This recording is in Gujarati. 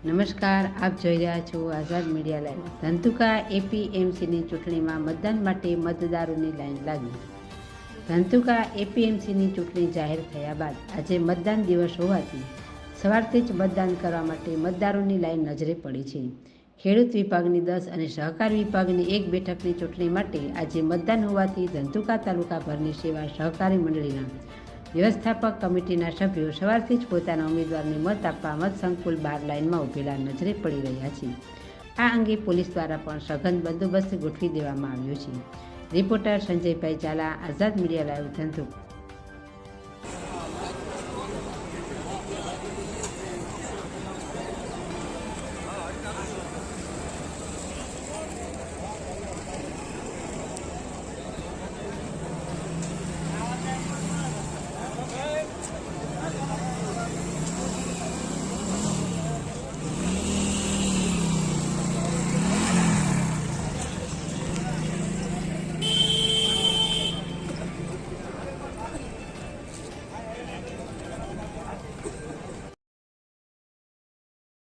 નમસ્કાર, આપ જોઈ રહ્યા છો આઝાદ મીડિયા લાઈવ। ધંધુકા એપીએમસીની ચૂંટણીમાં મતદાન માટે મતદારોની લાઈન લાગી। ધંધુકા એપીએમસીની ચૂંટણી જાહેર થયા બાદ આજે મતદાન દિવસ હોવાથી સવારથી જ મતદાન કરવા માટે મતદારોની લાઈન નજરે પડી છે। ખેડૂત વિભાગની 10 અને સહકાર વિભાગની 1 બેઠકની ચૂંટણી માટે આજે મતદાન હોવાથી ધંધુકા તાલુકાભરની સેવા સહકારી મંડળીના વ્યવસ્થાપક કમિટીના સભ્યો સવારથી જ પોતાના ઉમેદવારને મત આપવા મત સંકુલ બહાર લાઇનમાં ઉભેલા નજરે પડી રહ્યા છે। આ અંગે પોલીસ દ્વારા પણ સઘન બંદોબસ્ત ગોઠવી દેવામાં આવ્યો છે। રિપોર્ટર સંજયભાઈ ઝાલા, આઝાદ મીડિયા લાઈવ, ધંધુકા।